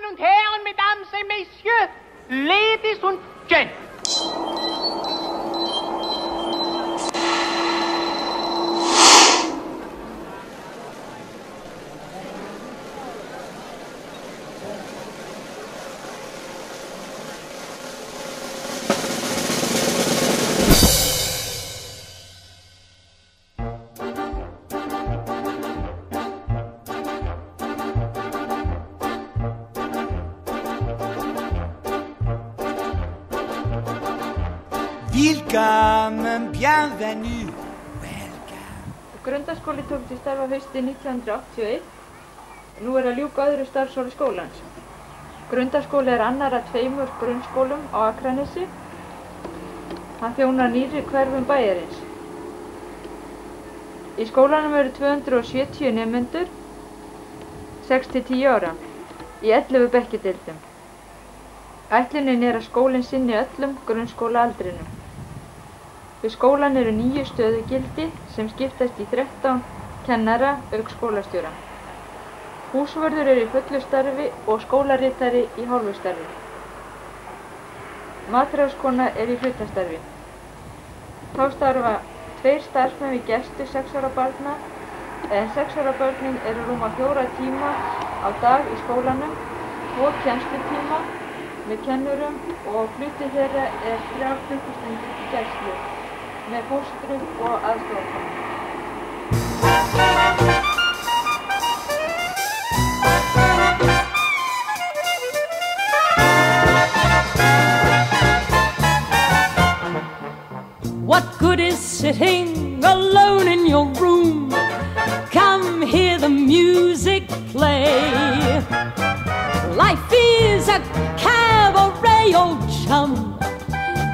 Damen und Herren, Mesdames et Messieurs, Ladies und Gentlemen. Welcome, bienvenue, welcome. Grundaskóli tók til starfa haustið 1981. Nú að ljúka öðru starfsári skólans. Grundaskóli annar af 2 grunnskólum á Akranesi. Hann þjónar nýrri hverfum bæjarins. Í skólanum eru 270 nemendur, 6–10 ára, í 11 bekkjardeildum. Ætlunin að skólinn sinni öllum grunnskólaaldrinum. Við skólan eru 9 stöðugildi sem skiptast í 13 kennara auk skólastjóra. Húsvörður í fullu starfi og skólaritari í hálfu starfi. Matráðskona í hlutastarfi. Þá starfa 2 starfsmenn við gæslu 6 ára barna, en 6 ára börnin rúma 4 tíma á dag í skólanum, 2 kennslutíma með kennurum og hluti þeirra 3 klukkustundir í gæslu með fóstru og aðstoðarkonu. What good is sitting alone in your room? Come hear the music play. Life is a cabaret, old chum.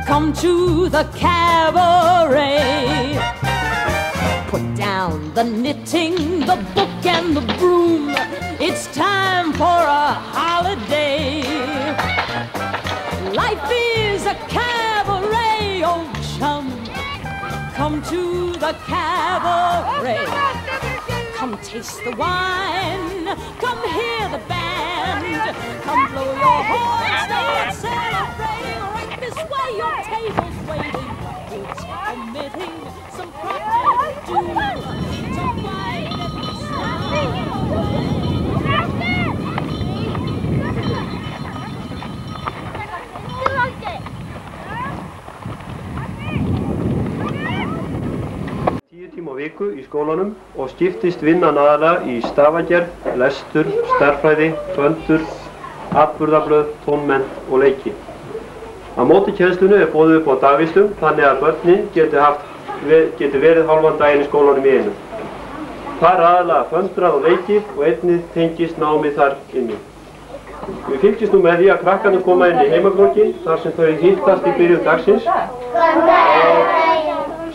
Come to the cabaret. Put down the knitting, the book and the broom. It's time for a holiday. Life is a cabaret, old chum. Come to the cabaret. Come taste the wine. Come hear the band. Come blow your horn, start celebrating. Right this way, your table's waiting. It's omitting some proper due to wine at the sound. 10 tíma á viku í skólanum og skiptist vinnan aðalega í stafagerð, lestur, stærðfræði, föndur, atburðarblöð, tónmennt og leiki. Á móti kennslunni boðið upp á dagvistum þannig að börnin geti verið hálfan daginn í skólanum í einu. Þar aðalega föndrað og leikið og einnig tengist námið þar inni. Við fylgjumst nú með því að krakkarnir koma inn í heimakróki þar sem þau hittast í byrjun dagsins og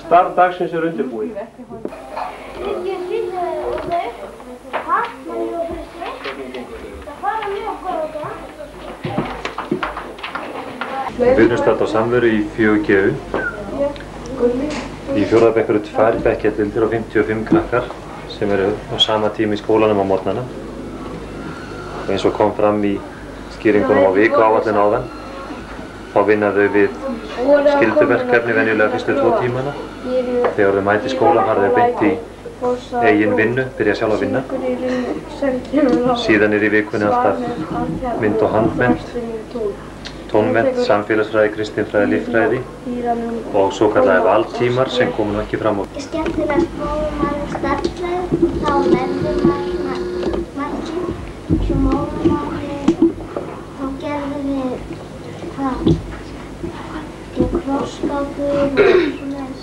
starf dagsins undirbúið. Við erum stödd á samveru í 4G. Í 4. bekk eru 2 bekkjardeildir og 55 krakkar sem eru á sama tíma í skólanum á morgnana. Og eins og kom fram í skýringunum á vikuáætlun áðan, þá vinna þau við skylduverkefni venjulega fyrstu 2 tímana. Þegar þau mæta í skóla fara þau beint í eigin vinnu, byrja sjálf að vinna. Síðan í vikunni alltaf mynd- og handmennt, tónmennt, samfélagsfræði, kristinfræði, líffræði og svo kallaði valtímar sem kom nú ekki fram á. Skemmtilegt prófum maður stærðfræði, þá lærðum maður margir, svo móðumáli, þá gerðum við krossgátur og svona þess.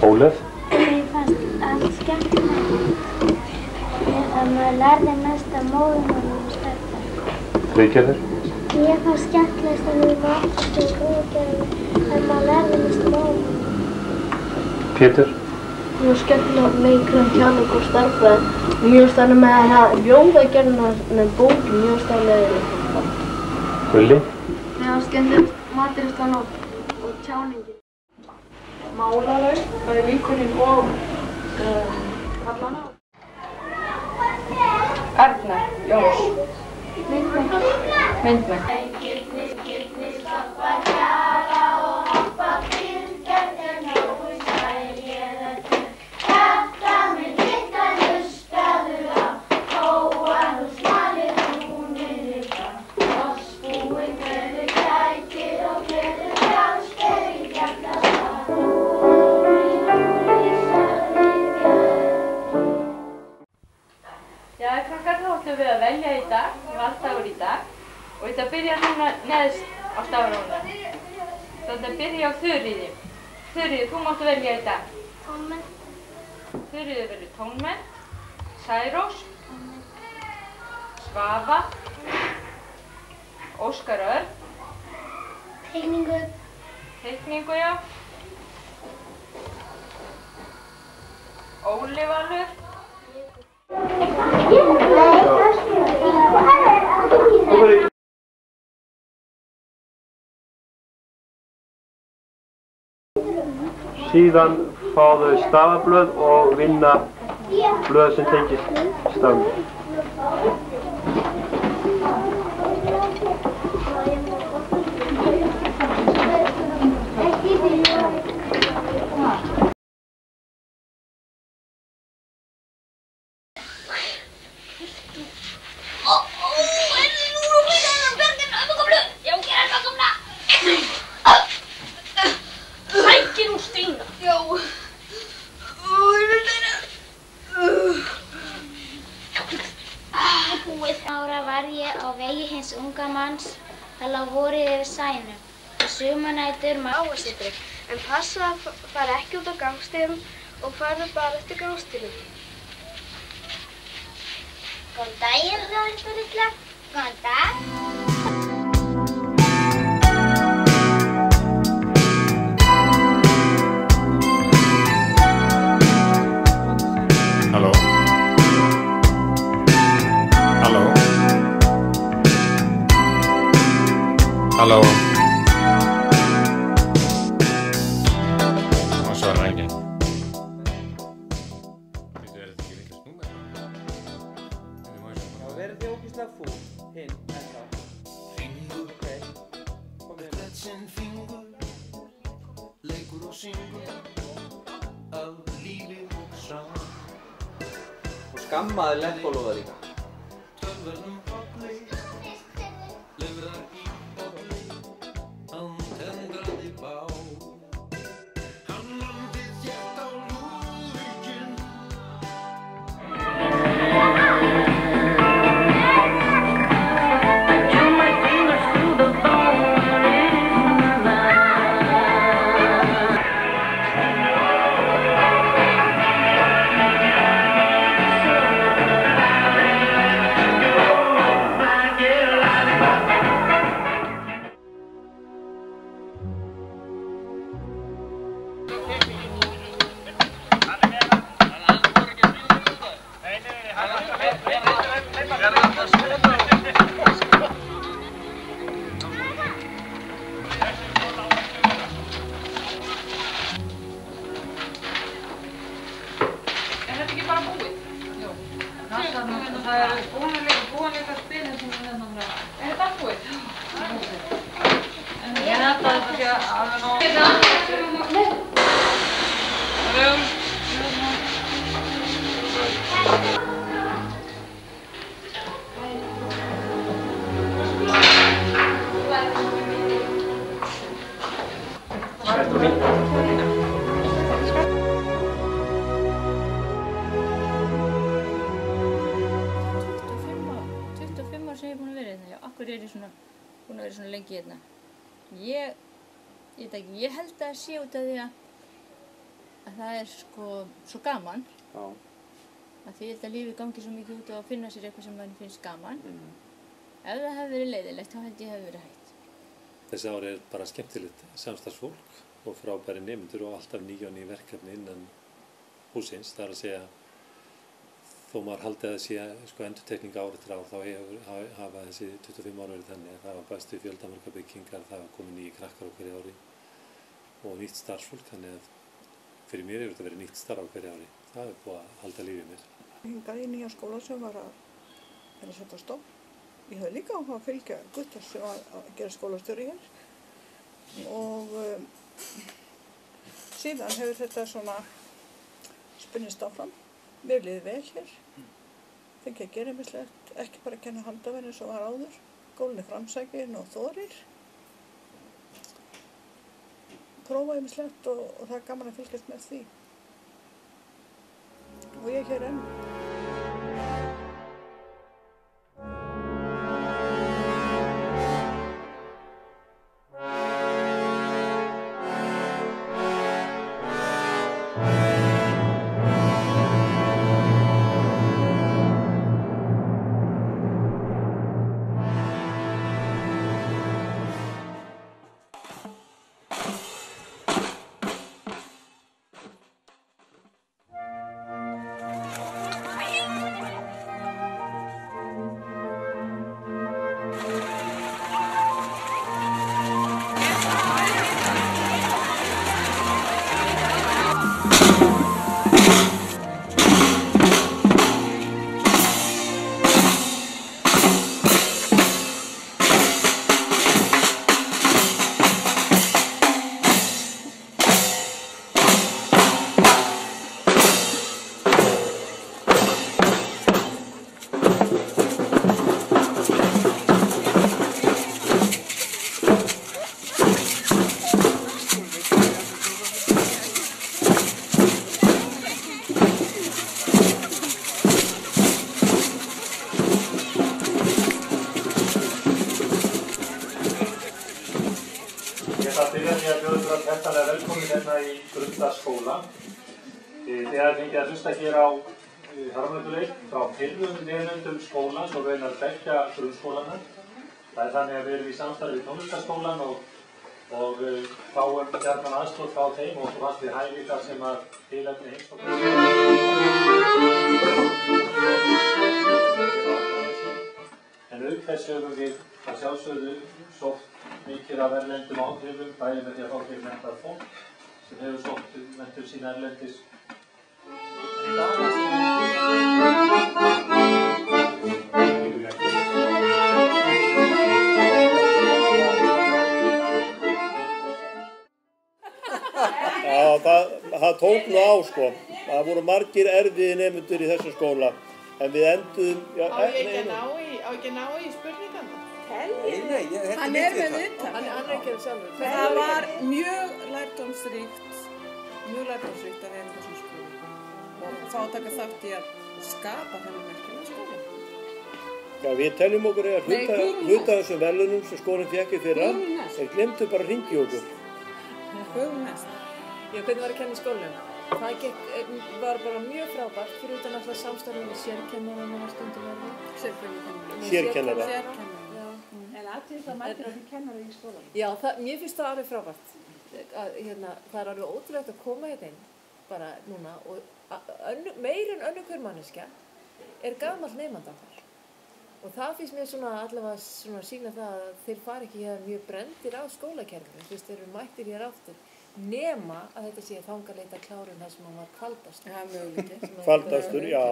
Ólöf? Mér fannst allt skemmtilegt að maður lærði mest af móðumáli og stærðfræði. Friðgerður? Mér fannst skemmtilegast að við varum og góðgerðum en maður lærði mest móðumáli. Pétur? Mér var skemmtilegt leikur tjáning og stærðfræði. Mjög stærlega með að ljóðagerðina með bókin, mjög stærlega. Gulli? Mér var skemmtilegt maturistan og tjáningin. Málarlaug, bæði vinkoninn og kallana. Arnar Jóns. Myndmenn. Já, krakkar, þá ætlum við að velja í dag, valdagur í dag. Og þetta byrjar núna neðst á stafrófinu. Þannig að byrja á Þuríði. Þuríði, þú máttu velja í dag. Tónmenn. Þuríði verður tónmenn. Særós. Svafa. Óskar Örn. Teikningu. Teikningu, já. Óli Valur. Síðan fá þau stafablöð og vinna blöð sem tengist stafnum. Ára var ég á vegi hins unga manns, það lá vorið yfir sænum og sumarnætur Ávaxtri, en passa að fara ekki út á gangstíðum og fara bara eftir gangstíðum. Góðan daginn, Þórhildur. Góðan dag. Halló. Halló. Halló. Það svarar enginn. Þetta er ekki vitlaust númer. Já, verður þið ógeðslega fúl, hinn, ennþá. Ok, komið inn. Og skammaði leppalúða líka. Ég held að það sé út af því að það er sko svo gaman. Já. Að því ég held að lífið gangi svo mikið út á að finna sér eitthvað sem mann finnst gaman. Ef það hefði verið leiðilegt, þá held ég hefði verið hægt. Þessi ári er bara skemmtilegt samstarfsfólk og frábæri nemendur og alltaf ný og ný verkefni innan húsins. Það er að segja, þó maður haldi að það sé sko endurtekning árið til ár, þá hafa þessi 25 ára verið þannig að það var bæst við fjöldamarga byggingar, það var komið nýji krakkar á hverju ári og nýtt starfsfólk, þannig að fyrir mér hefur þetta verið nýtt starf á hverju ári. Það er búið að halda lífið mér. Hingað í nýja skóla sem var að setja stopp ég hafði líka áhuga að fylgja Guttorm sem var að gera skólastjóri hér og síðan hefur þetta svona spunnist áfram. Mér liði vel hér, fengi að gera ýmislegt, ekki bara að kenna handavinnu eins og var áður, skólinn er framsækinn og þorir, prófa ýmislegt og það er gaman að fylgjast með því. Og ég er hér enn. Þið hafið fengið að hlusta hér á harmleikurleik frá fyrrum nemendum skólans og raunar beggja grunnskólana. Það er þannig að við erum í samstarfi við tónlistarskólan og fáum gjarnan aðstoð frá þeim og fannst við hæfi þar sem að tilefni heimsóknar. En auk þess höfum við að sjálfsögðu sótt mikið af erlendum áhrifum, bæði með því að fá til menntað fólk sem hefur sótt menntun sína erlendis. Já, það tók nú á sko. Það voru margir erfiðir nemendur í þessum skóla. En við enduðum... Já, Á ég ekki að ná í spurningarna? Nei, hann er með utan. Hann er ekki að sjálfur. Það var mjög lærdómsríkt að vera í þessum skóla. Og fá að taka þátt í að skapa þennan merkilega skóla. Já, við teljum okkur að hluta þessum verðlaunum sem skólinn fékk í fyrra. Þeir glemdu bara að hringja okkur. Höfum næst. Já, hvernig var að kenna í skólanum? Það var bara mjög frábært, fyrir utan alltaf samstarfið með sérkennarana og stundum verða. Sérkennara. En aðeins það mættir að þið kennari í skólanum? Já, mér finnst það alveg frábært. Það er alveg ótrúlegt að koma hérna inn, bara núna, og meir en önnur hver manneskja er gamall nemandi þar. Og það finnst mér allavega sýna það að þeir fara ekki hér mjög brenndir á skólakerfinu. Þeir eru mættir hér aftur. Nema að þetta sé þangaleita klárun þar sem hann var kvaldastur. Kvaldastur, já.